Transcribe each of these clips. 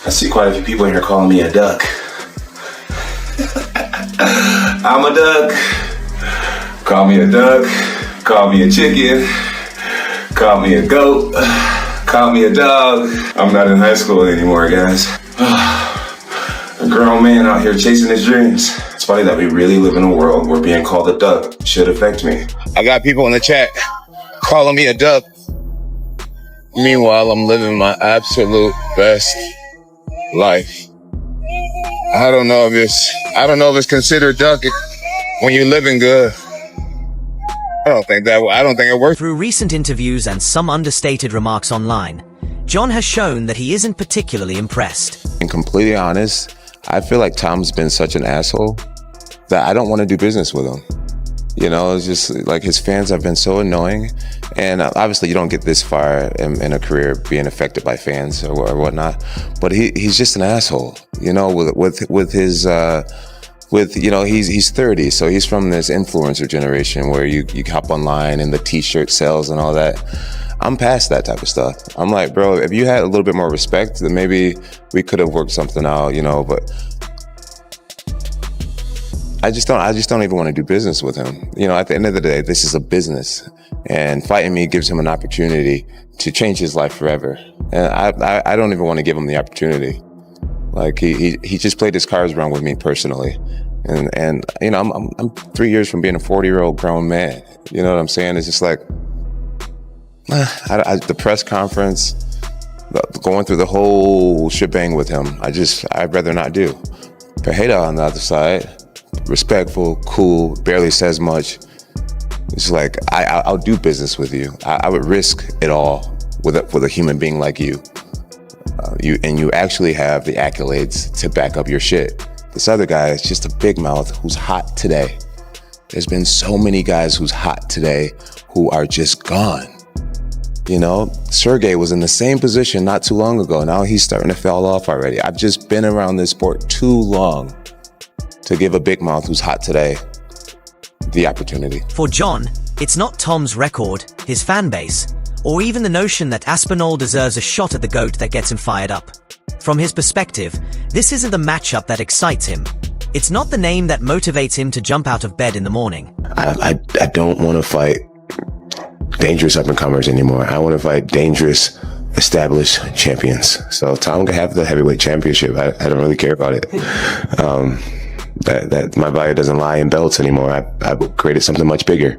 I see quite a few people in here calling me a duck. I'm a duck. Call me a duck. Call me a chicken. Call me a goat. Call me a dog. I'm not in high school anymore, guys. A grown man out here chasing his dreams. It's funny that we really live in a world where being called a duck should affect me. I got people in the chat calling me a duck. Meanwhile, I'm living my absolute best life. I don't know if it's considered duck when you're living good. I don't think it works. Through recent interviews and some understated remarks online, Jon has shown that he isn't particularly impressed. Being completely honest, I feel like Tom's been such an asshole that I don't want to do business with him. You know, it's just like his fans have been so annoying. And obviously you don't get this far in a career being affected by fans or whatnot. But he's just an asshole, you know, with his, you know, he's 30. So he's from this influencer generation where you hop online and the t-shirt sales and all that. I'm past that type of stuff. I'm like, bro, if you had a little bit more respect, then maybe we could have worked something out, you know, but I just don't even want to do business with him. You know, at the end of the day, this is a business, and fighting me gives him an opportunity to change his life forever. And I don't even want to give him the opportunity. Like he just played his cards wrong with me personally. And you know, I'm 3 years from being a 40-year-old grown man. You know what I'm saying? It's just like, the press conference, going through the whole shebang with him, I'd rather not do. Pajeda on the other side, respectful, cool, barely says much. It's like, I'll do business with you. I would risk it all with a human being like you. You actually have the accolades to back up your shit. This other guy is just a big mouth who's hot today. There's been so many guys who's hot today who are just gone. You know, Sergey was in the same position not too long ago. Now he's starting to fall off already. I've just been around this sport too long to give a big mouth who's hot today the opportunity. For Jon, it's not Tom's record, his fan base, or even the notion that Aspinall deserves a shot at the GOAT that gets him fired up. From his perspective, this isn't the matchup that excites him. It's not the name that motivates him to jump out of bed in the morning. I don't want to fight dangerous up-and-comers anymore. I want to fight dangerous, established champions. So Tom can have the heavyweight championship. I don't really care about it. That my value doesn't lie in belts anymore. I've created something much bigger.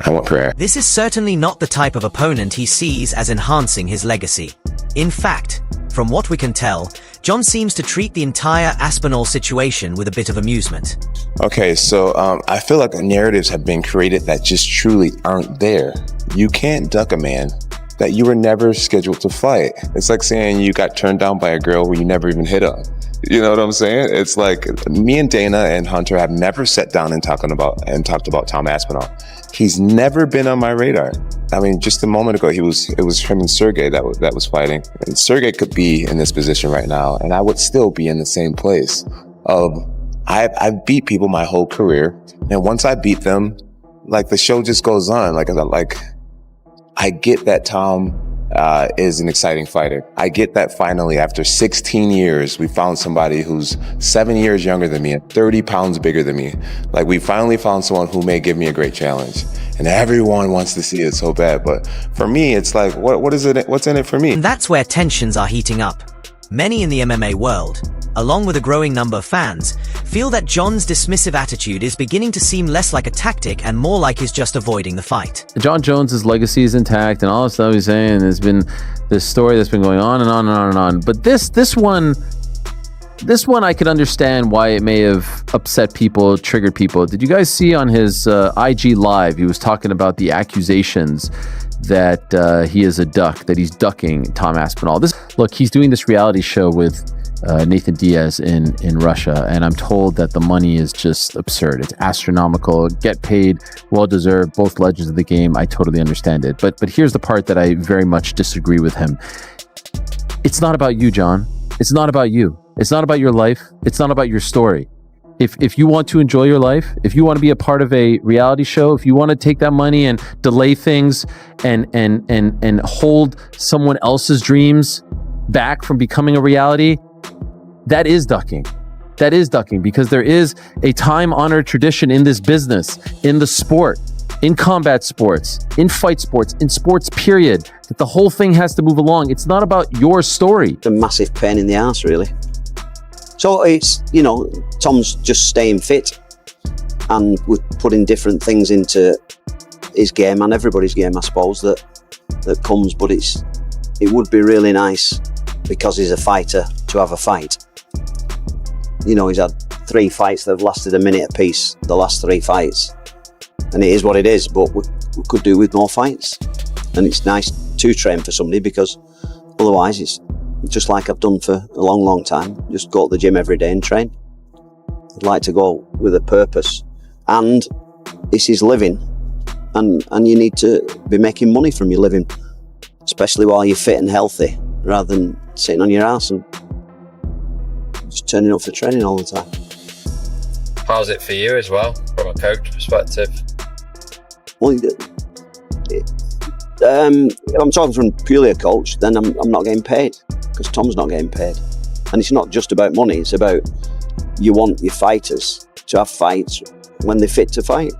I want prayer. This is certainly not the type of opponent he sees as enhancing his legacy. In fact, from what we can tell, Jon seems to treat the entire Aspinall situation with a bit of amusement. Okay, so I feel like narratives have been created that just truly aren't there. You can't duck a man that you were never scheduled to fight. It's like saying you got turned down by a girl who you never even hit on. You know what I'm saying? It's like me and Dana and Hunter have never sat down and talked about Tom Aspinall. He's never been on my radar. I mean, just a moment ago, it was him and Sergey that was fighting. And Sergey could be in this position right now, and I would still be in the same place. I've beat people my whole career, and once I beat them, like the show just goes on. Like I get that Tom is an exciting fighter. I get that finally, after 16 years, we found somebody who's 7 years younger than me and 30 pounds bigger than me. Like, we finally found someone who may give me a great challenge. And everyone wants to see it so bad. But for me, it's like, what is it? What's in it for me? And that's where tensions are heating up. Many in the MMA world, along with a growing number of fans, feel that Jon's dismissive attitude is beginning to seem less like a tactic and more like he's just avoiding the fight. Jon Jones' legacy is intact, and all the stuff he's saying has been this story that's been going on and on and on and on. But this one I could understand why it may have upset people, triggered people. Did you guys see on his IG Live, he was talking about the accusations that he is a duck, that he's ducking Tom Aspinall. Look, he's doing this reality show with Nathan Diaz in Russia, and I'm told that the money is just absurd. It's astronomical, get paid, well-deserved, both legends of the game. I totally understand it. But here's the part that I very much disagree with him. It's not about you, Jon. It's not about you. It's not about your life. It's not about your story. If you want to enjoy your life, if you want to be a part of a reality show, if you want to take that money and delay things and hold someone else's dreams back from becoming a reality, that is ducking. That is ducking, because there is a time-honored tradition in this business, in the sport, in combat sports, in fight sports, in sports period, that the whole thing has to move along. It's not about your story. It's a massive pain in the arse, really. So it's, you know, Tom's just staying fit, and we're putting different things into his game and everybody's game, I suppose, that comes. But it would be really nice, because he's a fighter, to have a fight. You know, he's had 3 fights that have lasted a minute apiece, the last 3 fights. And it is what it is, but we could do with more fights. And it's nice to train for somebody, because otherwise it's just like I've done for a long, long time. Just go to the gym every day and train. I'd like to go with a purpose. And this is living. And you need to be making money from your living, especially while you're fit and healthy, rather than sitting on your ass and just turning up for training all the time. How's it for you as well, from a coach perspective? Well, if I'm talking from purely a coach, then I'm not getting paid, because Tom's not getting paid. And it's not just about money, it's about, you want your fighters to have fights when they're fit to fight.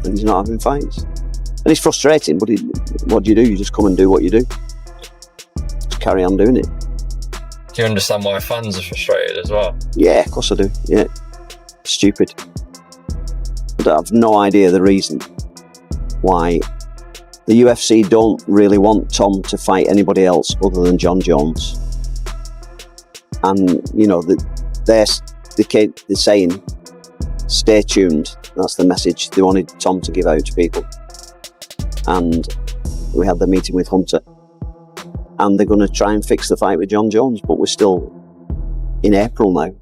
And he's not having fights. And it's frustrating, but what do? You just come and do what you do. Just carry on doing it. Do you understand why fans are frustrated as well? Yeah, of course I do. Yeah. Stupid. But I have no idea the reason why the UFC don't really want Tom to fight anybody else other than Jon Jones. And, you know, they're saying, stay tuned. That's the message they wanted Tom to give out to people. And we had the meeting with Hunter. And they're going to try and fix the fight with Jon Jones. But we're still in April now.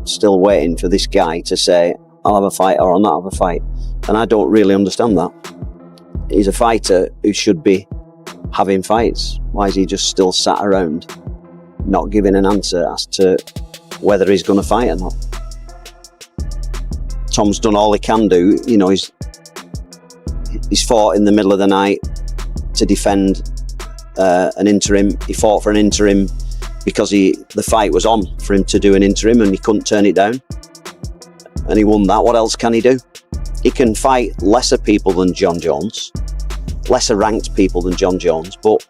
Still waiting for this guy to say, I'll have a fight or I'll not have a fight. And I don't really understand that. He's a fighter who should be having fights. Why is he just still sat around not giving an answer as to whether he's going to fight or not? Tom's done all he can do. You know, he's fought in the middle of the night to defend an interim. He fought for an interim because the fight was on for him to do an interim, and he couldn't turn it down. And he won that. What else can he do? He can fight lesser people than Jon Jones, lesser ranked people than Jon Jones, but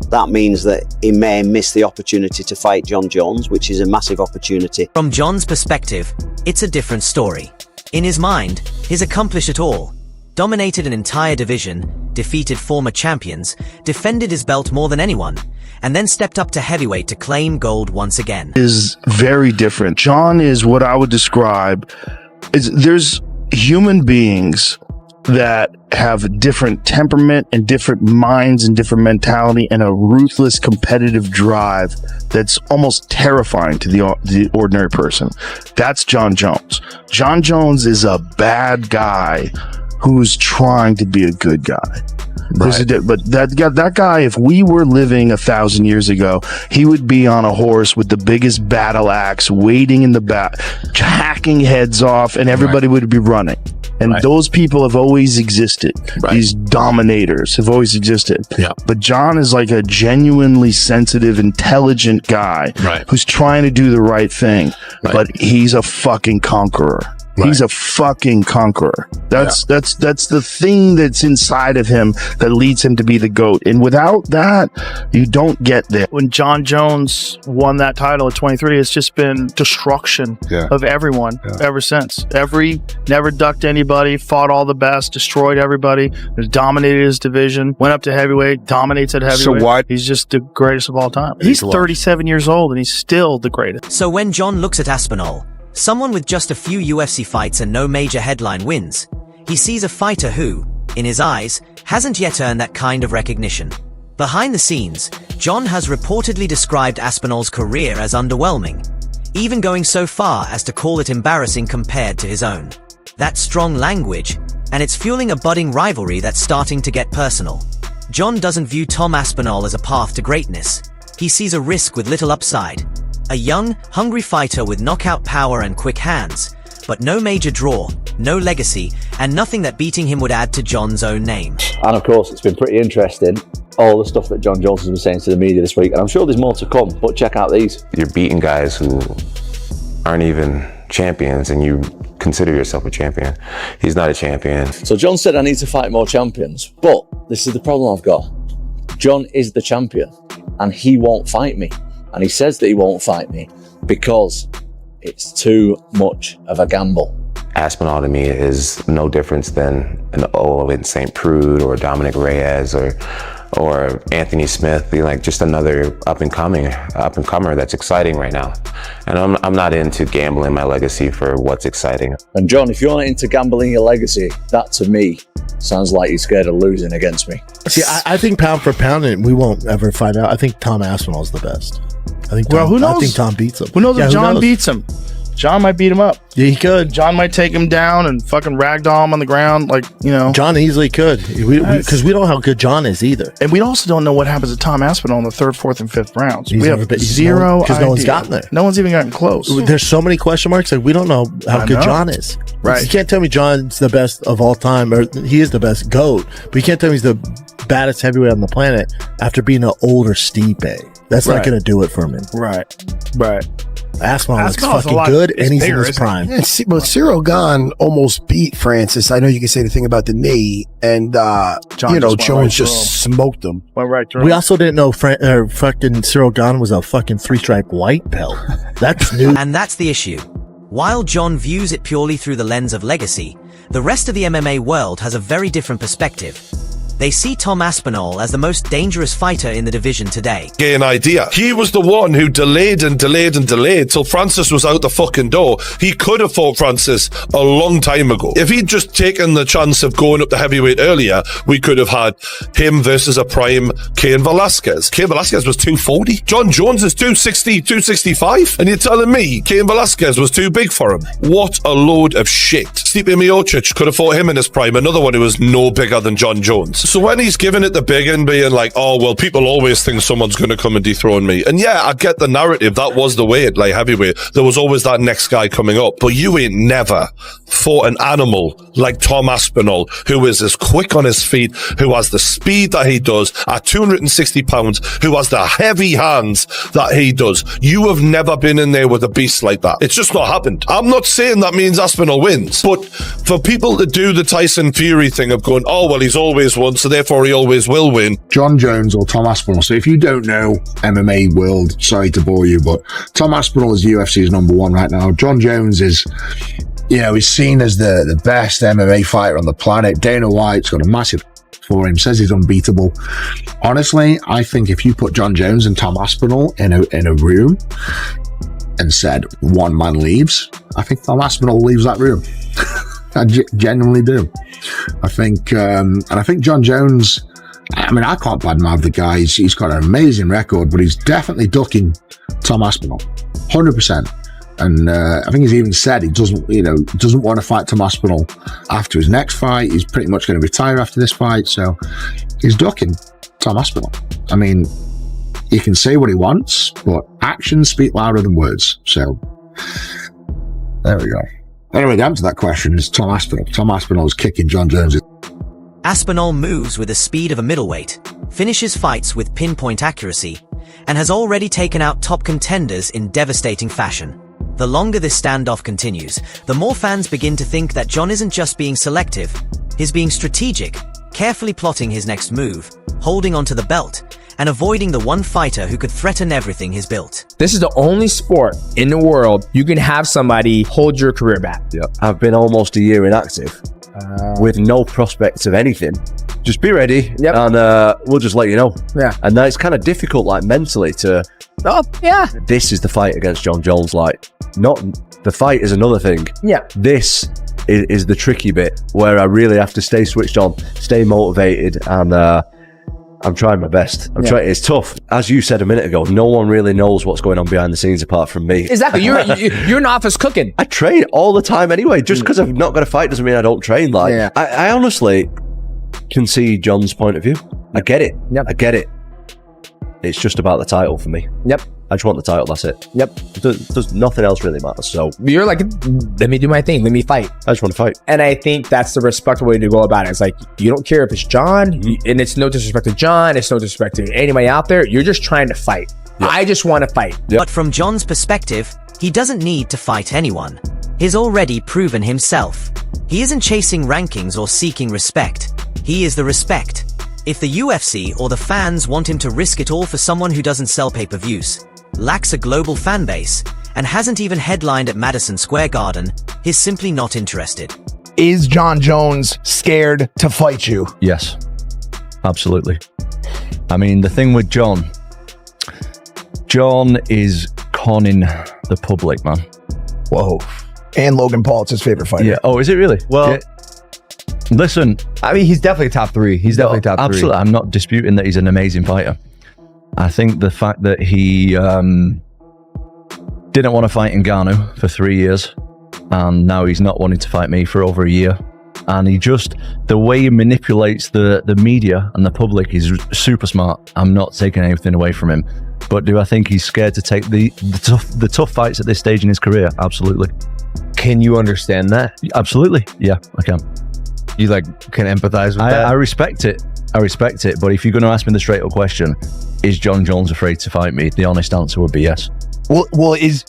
that means that he may miss the opportunity to fight Jon Jones, which is a massive opportunity. From Jon's perspective, it's a different story. In his mind, he's accomplished it all. Dominated an entire division, defeated former champions, defended his belt more than anyone, and then stepped up to heavyweight to claim gold once again. Is very different. Jon is what I would describe is, there's human beings that have different temperament and different minds and different mentality and a ruthless competitive drive that's almost terrifying to the ordinary person. That's Jon Jones. Jon Jones is a bad guy who's trying to be a good guy. Right. But that guy, if we were living 1,000 years ago, he would be on a horse with the biggest battle axe, waiting in the back, hacking heads off, and everybody would be running. And those people have always existed. These dominators have always existed. Yeah. But Jon is like a genuinely sensitive, intelligent guy who's trying to do the right thing. But he's a fucking conqueror. He's a fucking conqueror. That's the thing that's inside of him that leads him to be the GOAT. And without that, you don't get there. When Jon Jones won that title at 23, it's just been destruction of everyone ever since. Never ducked anybody, fought all the best, destroyed everybody, dominated his division, went up to heavyweight, dominates at heavyweight. So why? He's just the greatest of all time. He's 37 years old and he's still the greatest. So when Jon looks at Aspinall, someone with just a few UFC fights and no major headline wins, he sees a fighter who, in his eyes, hasn't yet earned that kind of recognition. Behind the scenes, Jon has reportedly described Aspinall's career as underwhelming, even going so far as to call it embarrassing compared to his own. That's strong language, and it's fueling a budding rivalry that's starting to get personal. Jon doesn't view Tom Aspinall as a path to greatness. He sees a risk with little upside. A young, hungry fighter with knockout power and quick hands, but no major draw, no legacy, and nothing that beating him would add to Jon's own name. And of course, it's been pretty interesting all the stuff that Jon Jones has been saying to the media this week, and I'm sure there's more to come, but check out these. You're beating guys who aren't even champions, and you consider yourself a champion. He's not a champion. So Jon said I need to fight more champions, but this is the problem I've got. Jon is the champion, and he won't fight me. And he says that he won't fight me because it's too much of a gamble. Aspinall to me is no difference than an Owen St. Prude or Dominic Reyes or Anthony Smith, being like just another up and comer that's exciting right now. And I'm not into gambling my legacy for what's exciting. And Jon, if you're not into gambling your legacy, that to me sounds like you're scared of losing against me. See, I think pound for pound, and we won't ever find out. I think Tom Aspinall is the best. I think Tom, who knows? I think Tom beats him. Who knows if Jon beats him? Jon might beat him up. Yeah, he could. Jon might take him down and fucking ragdoll him on the ground, like, you know. Jon easily could. Because we don't know how good Jon is either. And we also don't know what happens to Tom Aspinall in the 3rd, 4th, and 5th rounds. He's we have zero because no one's gotten there. No one's even gotten close. There's so many question marks. Like, we don't know how good Jon is. Right. You can't tell me Jon's the best of all time, or he is the best GOAT, but you can't tell me he's the baddest heavyweight on the planet after being an older Stipe. That's not going to do it for me. Right. Aspinall looks fucking good, and he's in his prime. Yeah, but Cyril Gane almost beat Francis. I know you can say the thing about the knee, and Jones just smoked him. Went right through. We also didn't know fucking Cyril Gane was a fucking 3-stripe white belt. That's new. And that's the issue. While Jon views it purely through the lens of legacy, the rest of the MMA world has a very different perspective. They see Tom Aspinall as the most dangerous fighter in the division today. An idea. He was the one who delayed till Francis was out the fucking door. He could have fought Francis a long time ago. If he'd just taken the chance of going up the heavyweight earlier, we could have had him versus a prime Cain Velasquez. Cain Velasquez was 240. Jon Jones is 260, 265. And you're telling me Cain Velasquez was too big for him? What a load of shit. Stipe Miocic could have fought him in his prime, another one who was no bigger than Jon Jones. So when he's giving it the big and being like, oh, well, people always think someone's going to come and dethrone me. And yeah, I get the narrative. That was the way at light heavyweight. There was always that next guy coming up. But you ain't never fought an animal like Tom Aspinall, who is as quick on his feet, who has the speed that he does at 260 pounds, who has the heavy hands that he does. You have never been in there with a beast like that. It's just not happened. I'm not saying that means Aspinall wins, but for people to do the Tyson Fury thing of going, oh, well, he's always won, so therefore he always will win. Jon Jones or Tom Aspinall. So if you don't know MMA world, sorry to bore you, but Tom Aspinall is UFC's #1 right now. Jon Jones is, he's seen as the best MMA fighter on the planet. Dana White's got a massive for him, says he's unbeatable. Honestly, I think if you put Jon Jones and Tom Aspinall in a room and said one man leaves, I think Tom Aspinall leaves that room. I genuinely do. I think Jon Jones, I mean, I can't badmouth the guy. He's got an amazing record, but he's definitely ducking Tom Aspinall, 100%. And I think he's even said he doesn't want to fight Tom Aspinall after his next fight. He's pretty much going to retire after this fight, so he's ducking Tom Aspinall. I mean, he can say what he wants, but actions speak louder than words. So there we go. Anyway, the answer to that question is Tom Aspinall. Tom Aspinall is kicking Jon Jones. Aspinall moves with the speed of a middleweight, finishes fights with pinpoint accuracy, and has already taken out top contenders in devastating fashion. The longer this standoff continues, the more fans begin to think that Jon isn't just being selective, he's being strategic, carefully plotting his next move, holding onto the belt, and avoiding the one fighter who could threaten everything he's built. This is the only sport in the world you can have somebody hold your career back. Yep. I've been almost a year inactive with no prospects of anything. Just be ready, and we'll just let you know. Yeah. And that's kind of difficult, like mentally, to. Oh yeah. This is the fight against Jon Jones. Like, not the fight is another thing. Yeah. This is the tricky bit where I really have to stay switched on, stay motivated, and I'm trying my best. I'm trying. It's tough. As you said a minute ago, no one really knows what's going on behind the scenes apart from me. Exactly. You're in the office cooking. I train all the time anyway. Just because I've not got a fight doesn't mean I don't train. Like, I honestly can see Jon's point of view. I get it. Yep. I get it. It's just about the title for me. Yep. I just want the title, that's it. Yep. Does nothing else really matter. So You're like, let me do my thing. Let me fight. I just want to fight. And I think that's the respectful way to go about it. It's like, you don't care if it's Jon, and it's no disrespect to Jon, it's no disrespect to anybody out there. You're just trying to fight. Yep. I just want to fight. Yep. But from Jon's perspective, he doesn't need to fight anyone. He's already proven himself. He isn't chasing rankings or seeking respect. He is the respect. If the UFC or the fans want him to risk it all for someone who doesn't sell pay-per-views, lacks a global fan base, and hasn't even headlined at Madison Square Garden, he's simply not interested. Is Jon Jones scared to fight you? Yes, absolutely. I mean, the thing with Jon is conning the public, man. Whoa. And Logan Paul, it's his favorite fighter. Yeah. Oh, is it really? Well, yeah. Listen. I mean, he's definitely top three. He's definitely top three. Absolutely. I'm not disputing that he's an amazing fighter. I think the fact that he didn't want to fight Ngannou for 3 years, and now he's not wanting to fight me for over a year. And he just, the way he manipulates the media and the public is super smart. I'm not taking anything away from him. But do I think he's scared to take the tough fights at this stage in his career? Absolutely. Can you understand that? Absolutely. Yeah, I can. You can empathize with that? I respect it. But if you're going to ask me the straight up question, is Jon Jones afraid to fight me? The honest answer would be yes. Well, is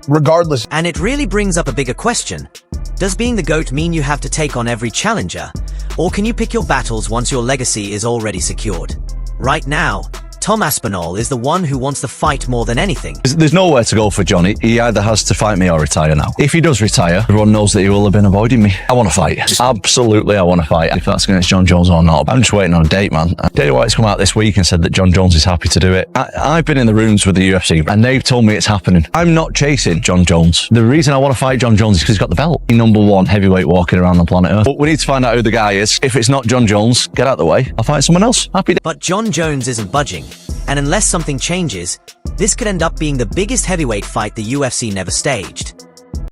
regardless. And it really brings up a bigger question. Does being the GOAT mean you have to take on every challenger? Or can you pick your battles once your legacy is already secured? Right now, Tom Aspinall is the one who wants the fight more than anything. There's nowhere to go for Johnny. He either has to fight me or retire now. If he does retire, everyone knows that he will have been avoiding me. I want to fight. Absolutely, I want to fight. If that's against Jon Jones or not. I'm just waiting on a date, man. Dana White's come out this week and said that Jon Jones is happy to do it. I've been in the rooms with the UFC and they've told me it's happening. I'm not chasing Jon Jones. The reason I want to fight Jon Jones is because he's got the belt. He's #1 heavyweight walking around the planet Earth. But we need to find out who the guy is. If it's not Jon Jones, get out of the way. I'll fight someone else. Happy. But Jon Jones isn't budging. And unless something changes, this could end up being the biggest heavyweight fight the UFC never staged.